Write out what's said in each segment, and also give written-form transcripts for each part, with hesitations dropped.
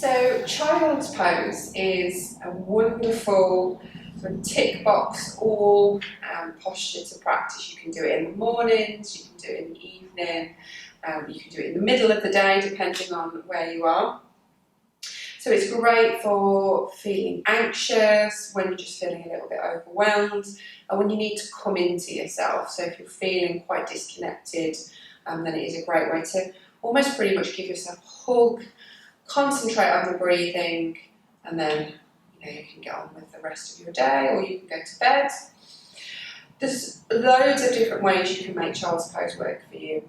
So child's pose is a wonderful sort of tick box all posture to practice. You can do it in the mornings, you can do it in the evening, you can do it in the middle of the day depending on where you are. So it's great for feeling anxious, when you're just feeling a little bit overwhelmed, and when you need to come into yourself. So if you're feeling quite disconnected, then it is a great way to almost pretty much give yourself a hug, concentrate on the breathing, and then you can get on with the rest of your day, or you can go to bed. There's loads of different ways you can make child's pose work for you.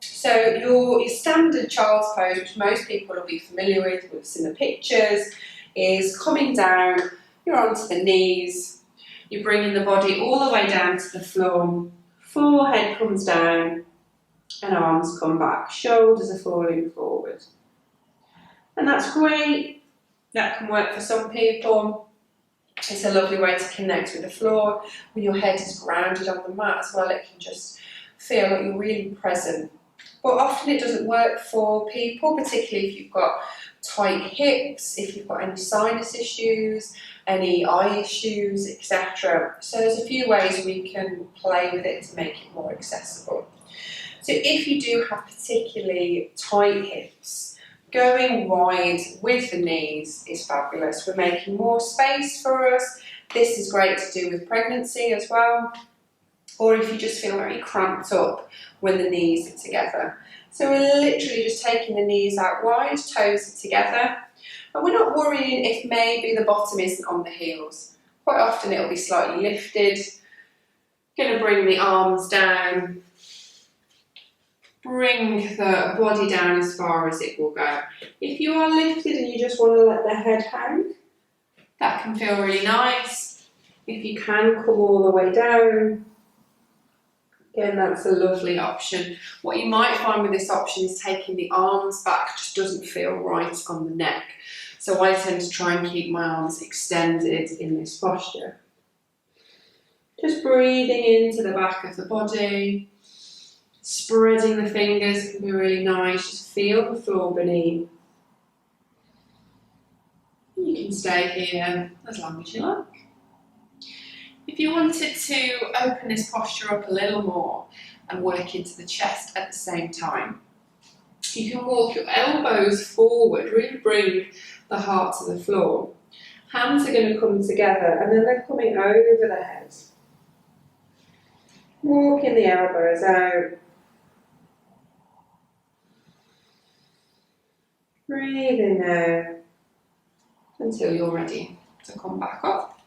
So your standard child's pose, which most people will be familiar with, we've seen the pictures, is coming down, you're onto the knees, you're bringing the body all the way down to the floor, forehead comes down, and arms come back, shoulders are falling forward. And that's great, that can work for some people. It's a lovely way to connect with the floor. When your head is grounded on the mat as well, it can just feel like you're really present. But often it doesn't work for people, particularly if you've got tight hips, if you've got any sinus issues, any eye issues, etc. So there's a few ways we can play with it to make it more accessible. So if you do have particularly tight hips, going wide with the knees is fabulous. We're making more space for us. This is great to do with pregnancy as well. Or if you just feel very cramped up when the knees are together. So we're literally just taking the knees out wide, toes are together. And we're not worrying if maybe the bottom isn't on the heels. Quite often it'll be slightly lifted. Going to bring the arms down. Bring the body down as far as it will go. If you are lifted and you just want to let the head hang, that can feel really nice. If you can, come all the way down. Again, that's a lovely option. What you might find with this option is taking the arms back just doesn't feel right on the neck. So I tend to try and keep my arms extended in this posture. Just breathing into the back of the body. Spreading the fingers can be really nice. Just feel the floor beneath. You can stay here as long as you like. If you wanted to open this posture up a little more and work into the chest at the same time, you can walk your elbows forward, really bring the heart to the floor. Hands are going to come together and then they're coming over the head. Walking the elbows out. Breathe in there until you're ready to come back up.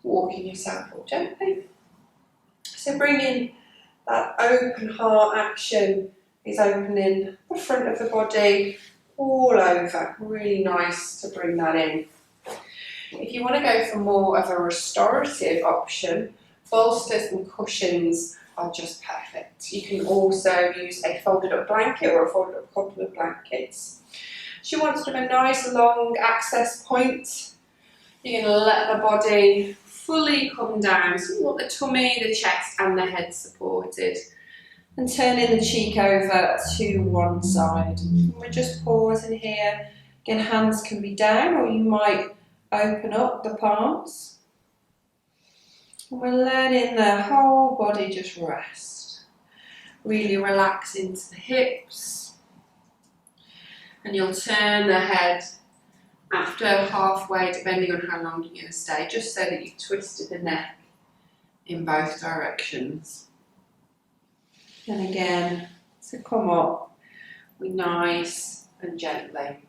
Walking yourself up gently. So bringing that open heart action is opening the front of the body all over. Really nice to bring that in. If you want to go for more of a restorative option, bolsters and cushions are just perfect. You can also use a folded up blanket or a folded up couple of blankets. So you want sort of a nice long access point. You're going to let the body fully come down. So you want the tummy, the chest and the head supported. And turning the cheek over to one side. We're just pausing here. Again, hands can be down or you might open up the palms. And we're letting the whole body just rest. Really relax into the hips. And you'll turn the head after halfway, depending on how long you're going to stay, just so that you've twisted the neck in both directions. And again, to come up, we nice and gently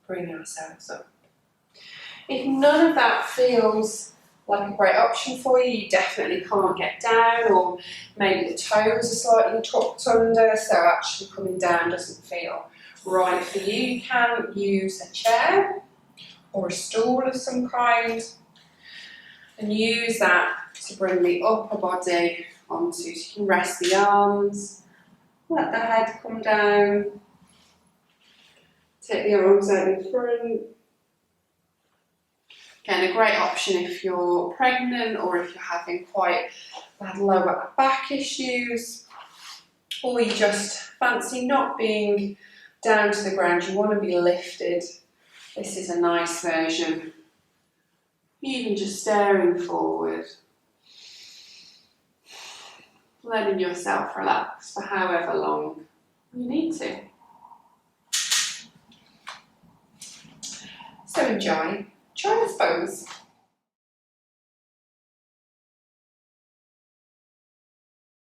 bring ourselves up. If none of that feels like a great option for you, you definitely can't get down, or maybe the toes are slightly tucked under, so actually coming down doesn't feel right for you. You can use a chair or a stool of some kind and use that to bring the upper body onto. So you can rest the arms, let the head come down, take the arms out in front. Again, a great option if you're pregnant or if you're having quite bad lower back issues, or you just fancy not being down to the ground. You want to be lifted. This is a nice version. Even just staring forward. Letting yourself relax for however long you need to. So enjoy. Try this pose.